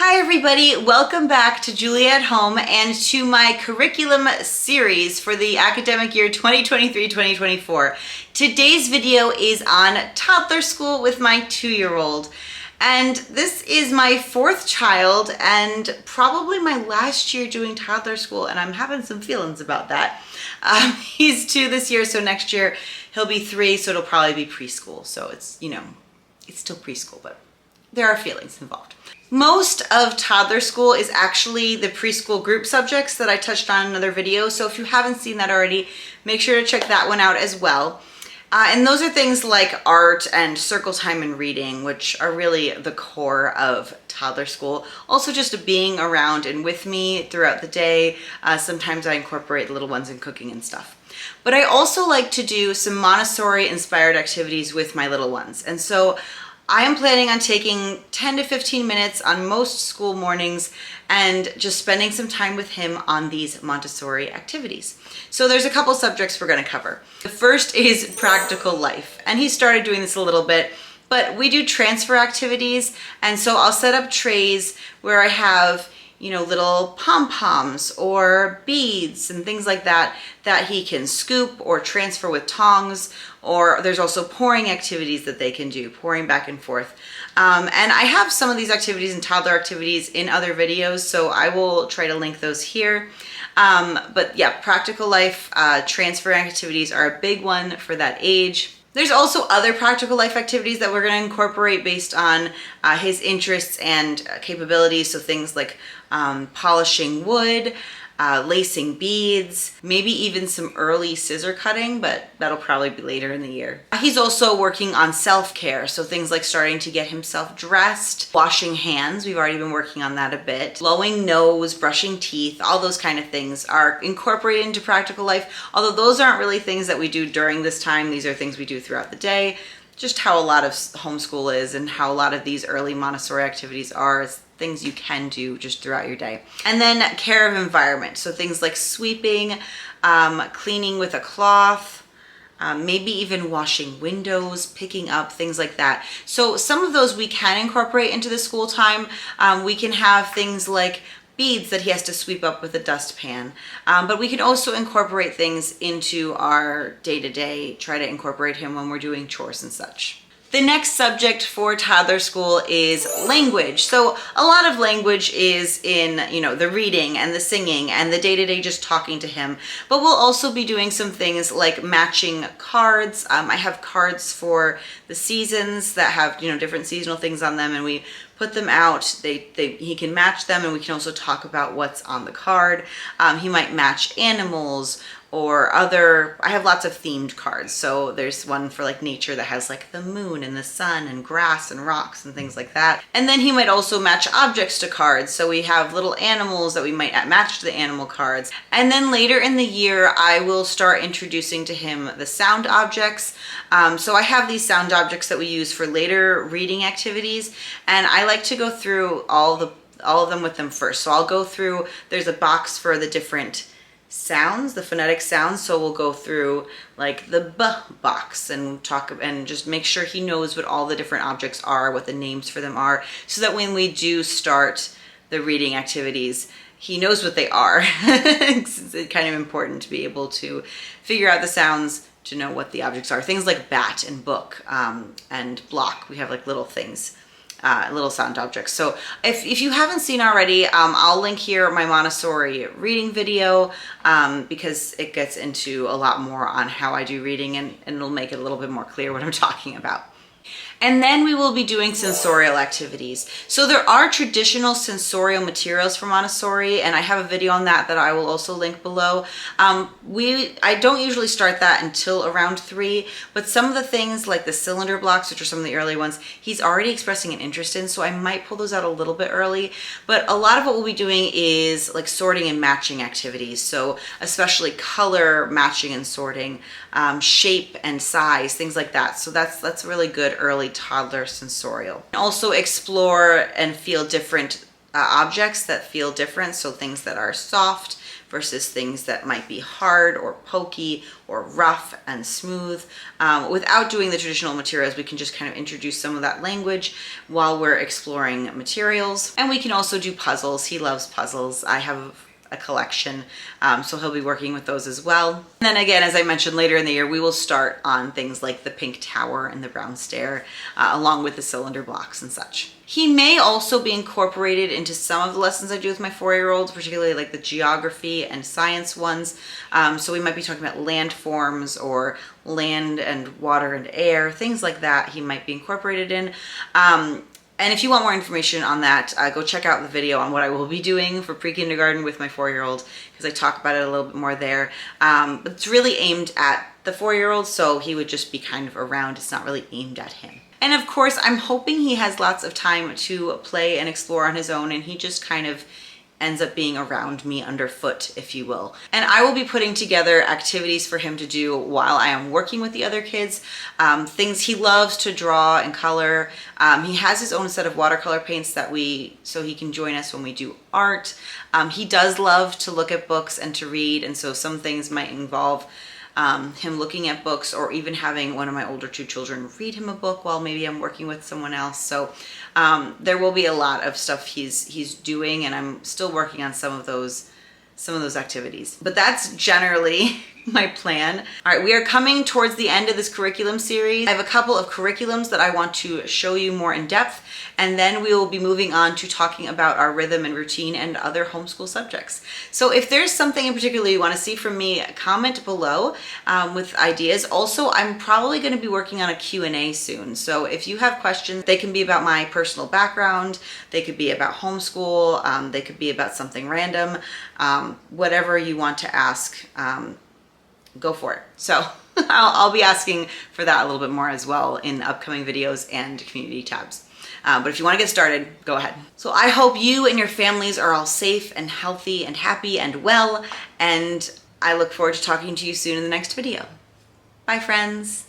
Hi everybody, welcome back to Julia at Home and to my curriculum series for the academic year 2023-2024. Today's video is on toddler school with my 2-year-old. And this is my 4th child and probably my last year doing toddler school, and I'm having some feelings about that. He's 2 this year, so next year he'll be 3, so it'll probably be preschool. So it's, it's still preschool, but there are feelings involved. Most of toddler school is actually the preschool group subjects that I touched on in another video. So if you haven't seen that already, make sure to check that one out as well. And those are things like art and circle time and reading, which are really the core of toddler school. Also just being around and with me throughout the day. Sometimes I incorporate the little ones in cooking and stuff. But I also like to do some Montessori inspired activities with my little ones. And so I am planning on taking 10 to 15 minutes on most school mornings and just spending some time with him on these Montessori activities. So there's a couple subjects we're going to cover. The first is practical life, and he started doing this a little bit, but we do transfer activities, and so I'll set up trays where I have little pom-poms or beads and things like that that he can scoop or transfer with tongs, or there's also pouring activities that they can do, pouring back and forth. And I have some of these activities and toddler activities in other videos, so I will try to link those here. But yeah, practical life transfer activities are a big one for that age. There's also other practical life activities that we're going to incorporate based on his interests and capabilities. So things like polishing wood, lacing beads, maybe even some early scissor cutting, but that'll probably be later in the year. He's also working on self-care. So things like starting to get himself dressed, washing hands. We've already been working on that a bit. Blowing nose, brushing teeth, all those kind of things are incorporated into practical life. Although those aren't really things that we do during this time. These are things we do throughout the day. Just how a lot of homeschool is and how a lot of these early Montessori activities are. Things you can do just throughout your day. And then care of environment. So things like sweeping, cleaning with a cloth, maybe even washing windows, picking up, things like that. So some of those we can incorporate into the school time. We can have things like beads that he has to sweep up with a dustpan. But we can also incorporate things into our day-to-day, try to incorporate him when we're doing chores and such. The next subject for toddler school is language. So a lot of language is in, the reading and the singing and the day-to-day just talking to him. But we'll also be doing some things like matching cards. I have cards for the seasons that have, different seasonal things on them, and we put them out. He can match them, and we can also talk about what's on the card. He might match animals or I have lots of themed cards. So there's one for like nature that has like the moon and the sun and grass and rocks and things like that. And then he might also match objects to cards. So we have little animals that we might match to the animal cards. And then later in the year, I will start introducing to him the sound objects. So I have these sound objects that we use for later reading activities. And I like to go through all of them with them first. So I'll go through, there's a box for the different sounds, the phonetic sounds. So we'll go through like the B box and talk and just make sure he knows what all the different objects are, what the names for them are, so that when we do start the reading activities, he knows what they are. It's kind of important to be able to figure out the sounds, to know what the objects are. Things like bat and book and block. We have like little things. Little sound objects. So if you haven't seen already, I'll link here my Montessori reading video because it gets into a lot more on how I do reading, and it'll make it a little bit more clear what I'm talking about. And then we will be doing sensorial activities. So there are traditional sensorial materials for Montessori, and I have a video on that I will also link below. I don't usually start that until around 3, but some of the things like the cylinder blocks, which are some of the early ones, he's already expressing an interest in, so I might pull those out a little bit early. But a lot of what we'll be doing is like sorting and matching activities. So especially color matching and sorting, shape and size, things like that. So that's really good early toddler sensorial. Also explore and feel different objects that feel different. So things that are soft versus things that might be hard or pokey or rough and smooth. Without doing the traditional materials, we can just kind of introduce some of that language while we're exploring materials. And we can also do puzzles. He loves puzzles. I have a collection, so he'll be working with those as well. And then again, as I mentioned, later in the year, we will start on things like the pink tower and the brown stair, along with the cylinder blocks and such. He may also be incorporated into some of the lessons I do with my 4-year-olds, particularly like the geography and science ones. So we might be talking about landforms or land and water and air, things like that he might be incorporated in. And if you want more information on that, go check out the video on what I will be doing for pre-kindergarten with my 4-year-old, because I talk about it a little bit more there. But it's really aimed at the 4-year-old, so he would just be kind of around. It's not really aimed at him. And of course, I'm hoping he has lots of time to play and explore on his own, and he just kind of ends up being around me underfoot, if you will. And I will be putting together activities for him to do while I am working with the other kids. Things he loves to draw and color. He has his own set of watercolor paints so he can join us when we do art. He does love to look at books and to read, and so some things might involve him looking at books, or even having one of my older 2 children read him a book while maybe I'm working with someone else. So there will be a lot of stuff he's doing, and I'm still working on some of those activities. But that's generally my plan. All right, we are coming towards the end of this curriculum series. I have a couple of curriculums that I want to show you more in depth, and then we will be moving on to talking about our rhythm and routine and other homeschool subjects. So if there's something in particular you want to see from me, comment below with ideas. Also, I'm probably going to be working on a Q&A soon. So if you have questions, they can be about my personal background, they could be about homeschool, they could be about something random, whatever you want to ask. Go for it. So I'll be asking for that a little bit more as well in upcoming videos and community tabs. But if you want to get started, go ahead. So I hope you and your families are all safe and healthy and happy and well, and I look forward to talking to you soon in the next video. Bye, friends.